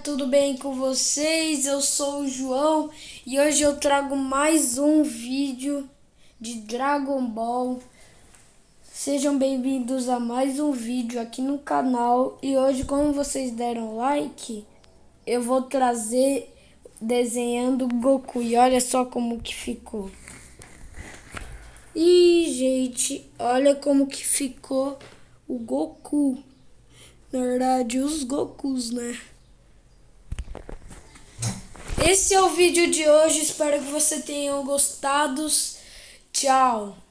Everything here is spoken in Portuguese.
Tudo bem com vocês? Eu sou o João e hoje eu trago mais um vídeo de Dragon Ball. Sejam bem-vindos a mais um vídeo aqui no canal. E hoje, como vocês deram like, eu vou trazer desenhando Goku. E olha só como que ficou. E, gente, olha como que ficou o Goku. Na verdade, os Gokus, né? Esse é o vídeo de hoje, espero que você tenha gostado. Tchau!